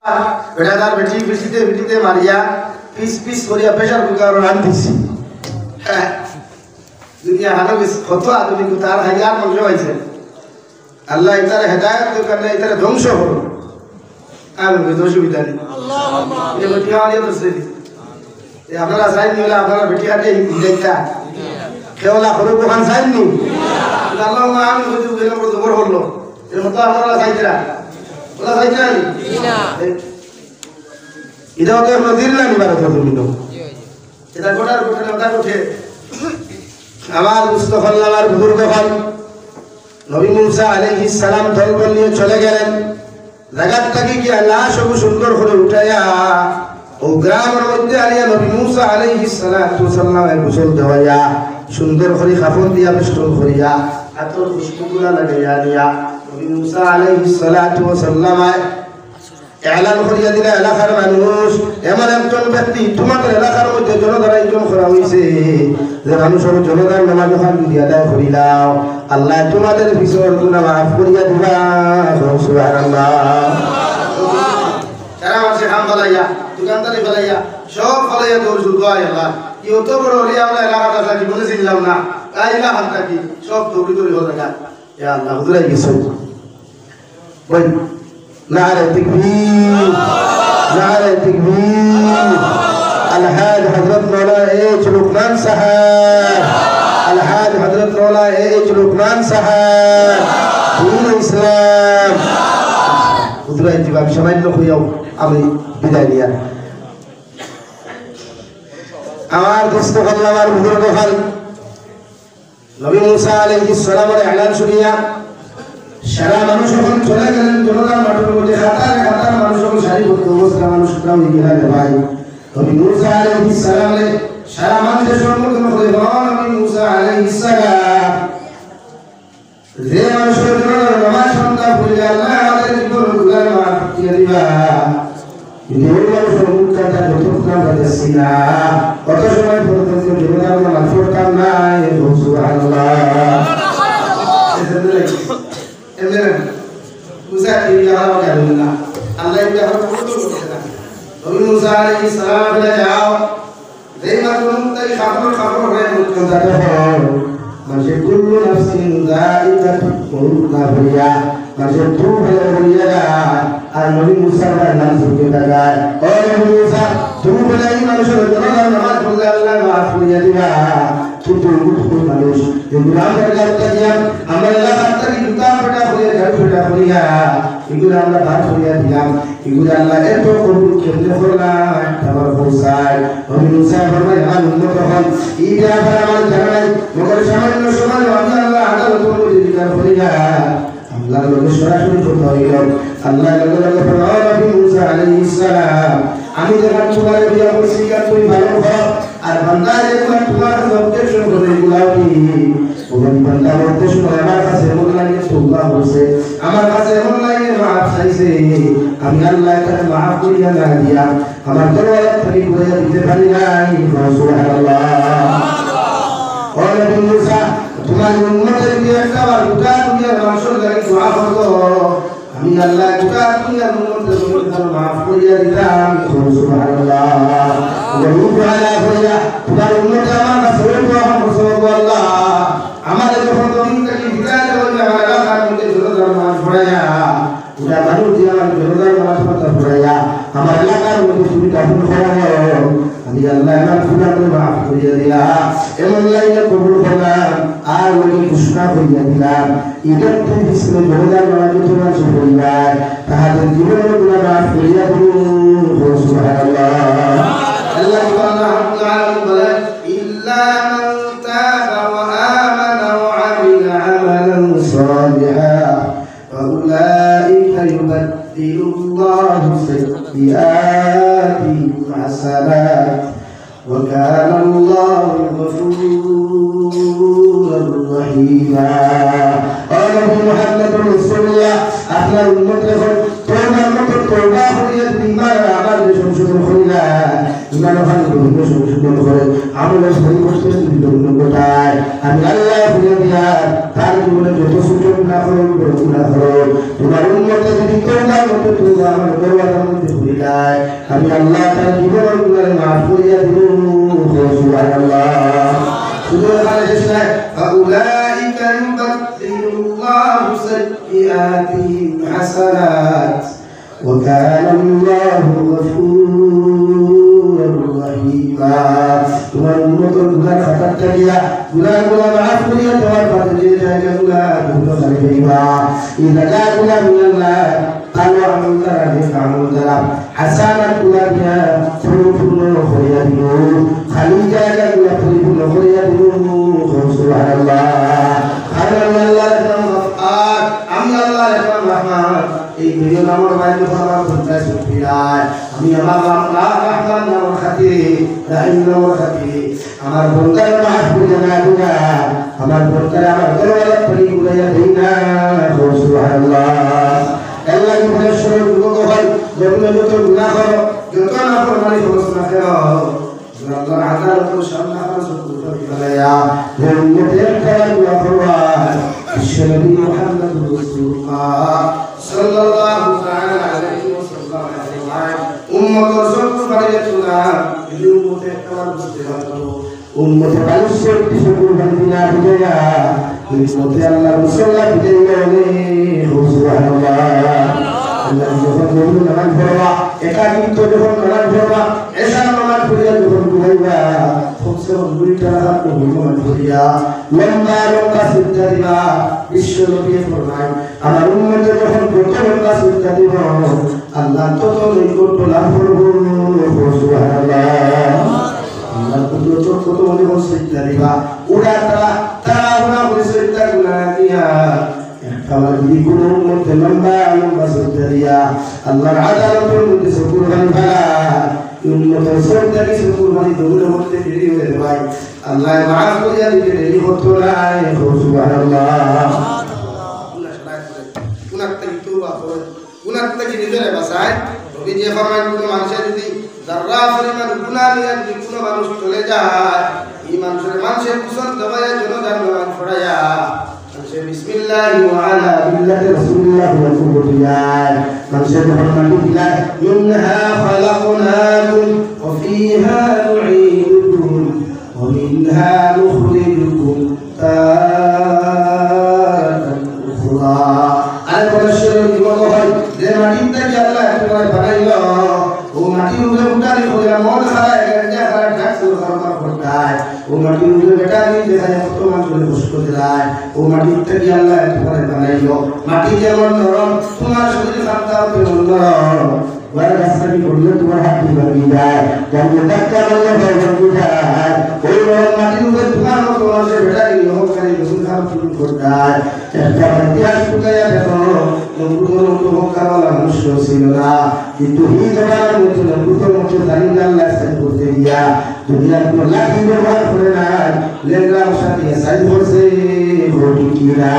বেটাদার বেটি পিছিতে মারিয়া piece করিয়া pressure cooker রান্ধিছি দুনিয়া হানো কত আধুনিকতার হাজার মাংস হয়েছে আল্লাহ এটার হেদায়ত কারণে এটার ধ্বংস হলো আমি অসুবিধা নেই আপনারা চাইনি হলে আপনারা বেটি হাতে হিজাইতা কেওলা হলো দোকান চাইনি আল্লাহ আমি জবর হলো এর মতো আপনারা চাইছিলা ওরা চাইছিলা এটাও তো নদীর না নিবার তুমি তো এটা গোটার গোটা উঠে আমার মুস্তফার নামার বুজুর্গ হন নবী মুসা আলাইহিস সালাম দলবল নিয়ে চলে গেলেন জায়গাটাকে কি আল্লাহ সব সুন্দর করে উঠাইয়া ও গ্রামের মধ্যে আলিয়া নবী মুসা আলাইহিস সালাতু সাল্লামের গোসল দেওয়াইয়া সুন্দর করে কাফন দিয়া বেষ্টন করিয়া আতর খুশবুগুলা লাগাইয়া দিয়া নবী মুসা আলাইহিস সালাতু সাল্লাম এলান করিয়া দিলে এলাকার মানুষ এমন একজন ব্যক্তি তোমাদের এলাকার মধ্যে জনতার আয়োজন করা হয়েছে যে মানুষের জনতার নামাজ ওখান দিয়া দেয় করিলাম আল্লাহ তোমাদের পিছর গুনাহ মাফ করিয়া দিবা সুবহানাল্লাহ সারা মাসে হাম ফলাইয়া দোকানদারি ফলাইয়া সব ফলাইয়া দৌড় শুরু হয় আল্লাহ কি অত বড় হলে আমরা এলাকাটা থাকি বলে চিনলাম না তাই এলাকার থাকি সব দৌড়ি দৌড়ি হয়ে থাকা ইয়া আল্লাহ হুজুরাই গেছে বল نعرة تكبير نعرة تكبير الحاج حضرت مولا ايش لقمان صاحب الحاج حضرت مولا ايش لقمان صاحب دين الاسلام হুজুর ইতিবাম সামান্য হইয়াও আমি বিদায় নিয়া আমার দোস্ত হল আমার বুজুর্গ হল নবী মুসা আলাইহিস সালামের এলান শুনিয়া সারা মানুষ যখন চলে গেলেন জনতার মাঠের মধ্যে হাতার মানুষ যখন সারিবদ্ধ অবস্থা মানুষরাও এগিয়ে গেলে ভাই নবী মুসা আলাইহিস সালামের সারা মানুষের সম্মুখীন হয়ে নবী মুসা আলাইহিস সালাম যে মানুষের জন্য নামাজ সন্ধ্যা পড়ে আল্লাহ আমাদের জীবনগুলোর মাফ দিয়ে দিবা কিন্তু ওই মানুষের মুখটা যতক্ষণ যাচ্ছি না কত সময় পর্যন্ত জনতার নামাজ পড়তাম না সুবহানাল্লাহ এমন মুসা ইয়া আল্লাহ আল্লাহ ইয়া নবী মুসা আলাইহিস সালাম বলে যাও যেই মানুষ তাই খাবর হয়ে মুক্ত যাবে মাসে কুল্লু নাফসিন যায়িকাতুল মউত না হইয়া মাসে তু হইয়া আর নবী মুসার নাম শুনতে লাগায় ও নবী মুসা তুমি বলে এই মানুষের জন্য নামাজ পড়লে আল্লাহ মাফ করিয়া দিবা কিন্তু মুসলিম মানুষ এগুলো আমরা করতে দিলাম আমরা এলাকার থেকে জুতা ফেটা হয়ে ঘর ফেটা হইয়া এগুলো আমরা ভাত হইয়া দিলাম এগুলো আল্লাহ এত কবুল কেমনে করলাম আমার পৌঁছায় নবী মুসা ফরমায় আমার উম্মত হন এই ব্যাপারে আমার জানা নাই মগর সামান্য সময় আল্লাহ আদালত করে দিলাম হইয়া আল্লাহ লোকে সরাসরি কথা হইল আল্লাহ লোকে ফরমায় নবী মুসা আলাইহিস সালাম আমি যখন তোমার বিয়া করছি তুই ভালো হ আর বান্দা যখন তোমার অবজেকশন করে গুলাবি ওই বান্দা বলতে শুনে আমার কাছে এমন লাগে তোবা হইছে আমার কাছে এমন লাগে মাফ চাইছে আমি আল্লাহ তাআলা মাফ করিয়া না দিয়া আমার দরবারে থেকে কইয়া দিতে পারি নাই সুবহানাল্লাহ ও নবী মুসা তোমার উম্মতের দিয়ে একবার দুটা দুনিয়ার মানুষের লাগে দোয়া করো আমি আল্লাহ দুটা দুনিয়ার উম্মতের জন্য মাফ করিয়া দিলাম সুবহানাল্লাহ তোমার উম্মত আমার কাছে আল্লাহ আমার যখন তুমি থেকে বিদায় দেবেন আমার এলাকার মধ্যে জনতার নামাজ পড়াইয়া ওটা মানুষ দিয়ে আমার জনতার নামাজ পড়াইয়া আমার এলাকার মধ্যে তুমি কাপড় পড়াও আমি আল্লাহ আমার গুনাহকে মাফ করিয়া দিলাম এমন লাইনে কবুল করলাম আর ওই ঘোষণা করিয়া দিলাম ঈদের তো হিসেবে জনতার নামাজ তোমার পরিবার তাহাদের জীবনের গুনাহ মাফ করিয়া দিন সুবহানাল্লাহ আল্লাহ তাআলা ইল্লা মান তাবা ওয়া আমানা ওয়া আমিলা আমালান সালিহান ফাউলাইকা ইউবাদদিলুল্লাহু সাইয়্যাতিহিম হাসানাত ওয়া কানা আল্লাহু গফুরুর রহিমা নবী মুহাম্মদুর রাসূলুল্লাহ আপনার উম্মত যখন তোমার মতো তওবা করিয়া দিবার আবার সংশোধন করিলা ইমান ওখানে বিভিন্ন সংশোধন করে আমলের সহি বস্তু বিভিন্ন কোথায় আমি আল্লাহ বলে দিয়া তার জীবনে যত সুযোগ না করো বড় না করো তোমার উম্মতে যদি তওবা মতো তওবা আমার দরবারের মধ্যে যায় আমি আল্লাহ তার জীবনগুলো মাফ করিয়া দিব সুবহানাল্লাহ শুধু এখানে শেষ নয় ফাউলাইকা ইউবাদদিলুল্লাহু সাইয়্যাতিহিম হাসানাত ওয়া কানা আল্লাহু গফুরুর রহিমা তোমার উম্মতের গুনাহ খাতা দিয়া গুনাহগুলো মাফ করিয়া দেওয়ার পরে যে জায়গাগুলো ভুল করে দিবা এই জায়গাগুলো মিনাল্লাহ তালো আমল দ্বারা নেক আমল দ্বারা হাসানাতগুলো দিয়া পরিপূর্ণ করিয়া দিব খালি জায়গাগুলো পরিপূর্ণ করিয়া দিব সুবহানাল্লাহ আল্লাহ আর আমি আল্লাহ রহমান এই দুই নম্বর বাইরে আমার বন্ধা সুফিয়ার আমি আমার আল্লাহ রহমান নামের খাতিরে রাহিম নামের খাতিরে আমার বন্দার মাফ করে না দুনা আমার বন্দার আমার দরবারে পড়ি গুলাইয়া দেই না সুবহানাল্লাহ আল্লাহ কি বলে শুরু যুবক হয় যেগুলো যত গুনাহ করো যত না ফরমানি সমস্ত না করো আল্লাহর আদালত সামনে আমার সত্য ফলায়া উম্মতের তাওয়া ফরমান বিশ্বনবী মুহাম্মদুর রাসূলুল্লাহ সাল্লাল্লাহু তাআলা আলাইহি ওয়াসাল্লাম উম্মতের সত্য ফলায়া এই উম্মতের তাওয়া বুঝতে পারো উম্মতের মানুষের কিছু কুরবানি না বুঝায়া উম্মতে আল্লাহর মুসল্লা বিদায় সুবহানাল্লাহ আল্লাহ যখন নামাজ পড়বা একাকিত্ব যখন নামাজ পড়বা এশা নামাজ পড়িয়া যখন ঘুমাইবা সবচেয়ে দুইটা রাত নামাজ পড়িয়া লম্বা লম্বা সিজদা দিবা বিশ্ব নবী ফরমায় আমার উম্মতে যখন কত লম্বা সিজদা দিব আল্লাহ তত নৈকট্য লাভ করব সুবহানাল্লাহ আল্লাহ কত মনে সিজদা দিবা ওরা তারা ওরা সিজদা গুলা দিয়া আমার জীবনের মধ্যে লম্বা লম্বা সিজদা দিয়া আল্লাহর আদালতের মধ্যে কুরবানি ফেলা উম্মতের সিজদা কি কুরবানি দৌড়ের মধ্যে দেরি হয়ে যায় ভাই আল্লাহ মাফ করিয়া দিতে দেরি হতো না সুবহানাল্লাহ গুনাহ থেকে তওবা করে গুনাহ থেকে নিজেরে বাঁচায় নবী যে ফরমান কোন মানুষের যদি যারা পরিমাণ গুনাহ নিয়ে যদি কোনো মানুষ চলে যায় এই মানুষের কুসল দবায়া জন্য তার নামাজ পড়ায়া বিসমিল্লাহি ওয়া আলা মিল্লাতি রাসূলিল্লাহ ওয়া কুবরিয়ান মানুষের ফরমান দিলা ইন্নাহা খালাকনাকুম ওয়া ফিহা নুঈদুকুম ওয়া মিনহা নুখরিজুকুম তারাতান উখরা আল বশর জীবন হয় যে মাটি থেকে আল্লাহ তোমায় বানাইলো ও মাটি উপরে উঠালে বলে মন খারাপ গঞ্জা খারাপ ডাকসুর খারাপ করতায় ও মাটি উপরে বেটা দিন দেখা যায় কত মানুষ কষ্ট দেয় ও মাটি থেকে আল্লাহ তোমায় বানাইলো মাটি যেমন নরম তোমার শরীর খামতাও তেমন নরম ওয়ার রাস্তাটি করলে তোমার হাত ভাঙি যায় যেমন ধাক্কা মারলে ভাঙি যায় ওই নরম মাটির উপরে তোমার মতো মানুষের বেটা দিন অহংকারী রসুল খারাপ শুরু করতায় চেষ্টা করে ইতিহাস ফুটাইয়া দেখো নমরুদের মতো অহংকারওয়ালা মানুষ ছিল না কিন্তু এই জমানার মধ্যে নমরুদের মতো জালিম আল্লাহ সাইড করতে গিয়া দুনিয়ার কোনো লাঠি ব্যবহার করে না লেঙ্গা মশা দিয়ে সাইড করছে ঘটি কিনা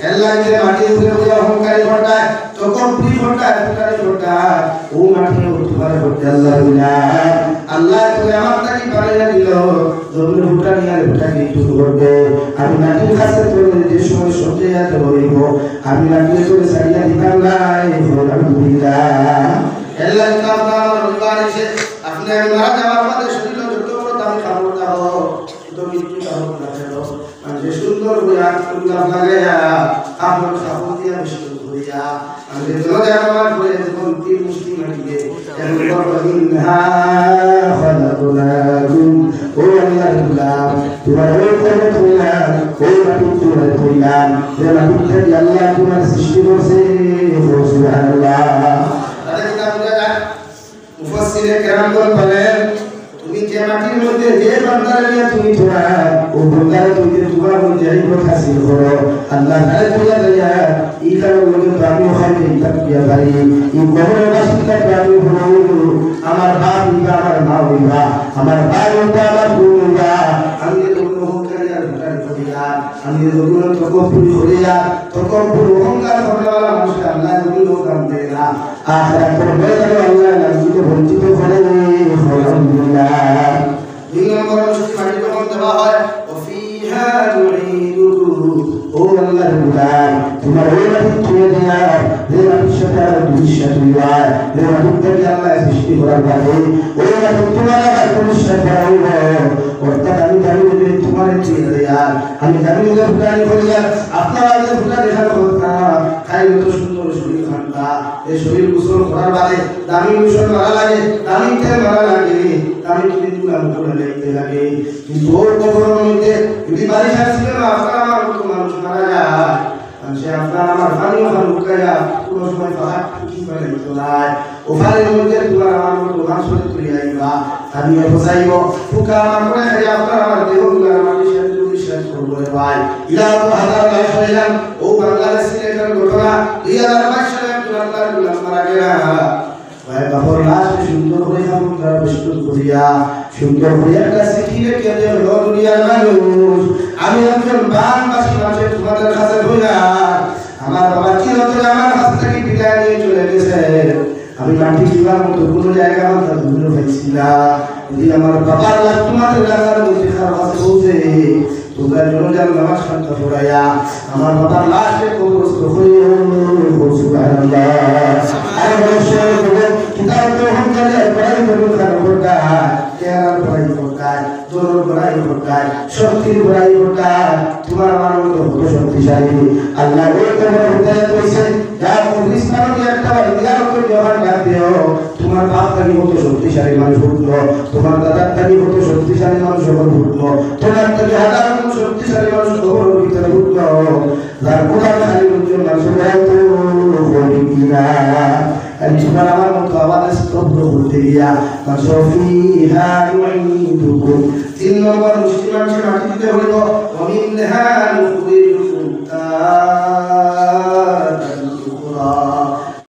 আল্লাহ যে মাটির উপরে অহংকারী ঘটায় তখন প্রি ঘটায় ফুটারি ঘটায় ও মাটি তোমার ঘটে আল্লাহ আল্লাহ তুমি আমার তাকে বানিয়ে দিল জমিন ফুটারি আর ফুটারি তুমি করবে আমি মাটির কাছে তোলে যে সময় সঞ্চয় যেতে বলিব আমি মাটির তোলে সারিয়া দিতাম নাই আলহামদুলিল্লাহ আল্লাহ তাআলা রব্বান এসে আপনি মারা যাওয়ার পরে শরীর যত বড় দামি কাপড় দাও তো মৃত্যু কাপড় না ছিল মানে সুন্দর হইয়া কুল্লা লাগায়া কাপড় কাপড় দিয়া বিশুদ্ধ হইয়া আমি দরজা আমার করে যখন তিন মুসলিম আটিকে এরপর ইনহা খালাকুনাকুম ও আল্লাহ তোমার ওই কর্ম কইলাম ওই মাটি তোমার কইলাম যে মাটি থেকে আল্লাহ তোমার সৃষ্টি করছে সুবহানাল্লাহ তাহলে কিতাব বুঝা মুফাসসিরে কেরাম বলেন তুমি যে মাটির মধ্যে যে বান্দারে নিয়ে তুমি তোরা ও বান্দারে তুমি তোমার মধ্যে এই কথা হাসিল করো আল্লাহ তাআলা বলে দেয় এই কারণে বলে আমি ওখানে তাকিয়া পারি এই গহরে বাসিন্দা আমি বলবো আমার বাপ ইবা আমার মা ইবা আমার ভাই ইবা আমার বোন ইবা আমি যখন অহংকারী আর ভুটারি করিয়া আমি যখন তকব্বুর করিয়া তকব্বুর অহংকার করাওয়ালা মানুষ আল্লাহ যখন কাম দেয় না আখিরাত পরে আল্লাহ নাজিকে বঞ্চিত করে আলহামদুলিল্লাহ দুই নম্বর অনুষ্ঠিত মাটি যখন দেওয়া হয় ওফিহা নুঈদুকুম ও আল্লাহর গুলাম তোমার ওই মাটি ছুঁয়ে দেয়া যে মাটির সাথে আর বিশ্বাস হইবায় যে মাটির থেকে আল্লাহ সৃষ্টি করার পরে ওই মাটি তোমার আবার বিশ্বাস করা হইব অর্থাৎ আমি জানি যে তোমার চিনে দেয়ার আমি জানি যে ফুটানি করিয়ার আপনারা যে ফুটা দেখার কথা খাই তো সুন্দর শরীর খান্তা এই শরীর গোসল করার বাদে দামি গোসল মারা লাগে দামি তেল মারা লাগে দামি ক্লিনগুলা মুখে লাগতে লাগে কিন্তু ওর কবরের মধ্যে যদি বারিশ আসছিল না আপনারা আমার মতো মানুষ মারা যায় সে আপনার আমার ফানিও ফান লুকাইয়া কোনো সময় ফাঁকা কি করে নিত নাই ও ফানির মধ্যে তোমার আমার মতো মানুষ তুলে আইবা আমি বসাইব ফুকা আমার করে খাই আপনার আমার দেহগুলো আমার বিশ্বাস করবো ভাই ইলা তো হাজার লাখ হইলাম ও বাংলাদেশের একটা ঘটনা 2022 সালে একজন আল্লাহর গোলাম মারা গেল ভাই বাবার লাশ সুন্দর করে আমরা প্রস্তুত করিয়া সুন্দর করে একটা চিঠি লিখে দেব দুনিয়ার মানুষ আমি একজন বাংলাদেশী মানুষের তোমাদের কাছে হইলাম আমার বাবা চিরতরে আমার হাত থেকে বিদায় নিয়ে চলে গেছে আমি মাটি দিবার মতো কোনো জায়গা আমার ধুলো পাইছিলাম যদি আমার বাবার লাশ তোমাদের এলাকার মধ্যে খারাপ আছে বলছে তোমরা জনজান নামাজ শান্ত পড়াইয়া আমার বাবার লাশকে কবরস্থ করিও সুবহানাল্লাহ আর বলছে কিতাব তো হম জানে পড়াই করুন খারাপ করতা কেয়ার পড়াই করতা দোর পড়াই করতা শক্তির পড়াই করতা তোমার আমার মতো হতো শক্তিশালী আল্লাহ ওই তোমার হৃদয়ে কইছে যা মুসলিম একটা ইয়ার উপর জবান ডাক দিও তোমার বাপ কানি হতো শক্তিশালী মানুষ উঠলো তোমার দাদা কানি হতো শক্তিশালী মানুষ উঠলো তোমার থেকে হাজার শক্তিশালী মানুষ খবর ভিতরে উঠলো যার কোরআন খালি উজ্জ্বল মানুষ হয়তো বলি কিনা তোমার আমার মতো আওয়াজ স্তব্ধ করতে গিয়া মাসফিহা ইউইদুকুম 3 নম্বর মুসলিম মানুষের মাটি দিতে হইব ওমিনহা নুখরিজুকুম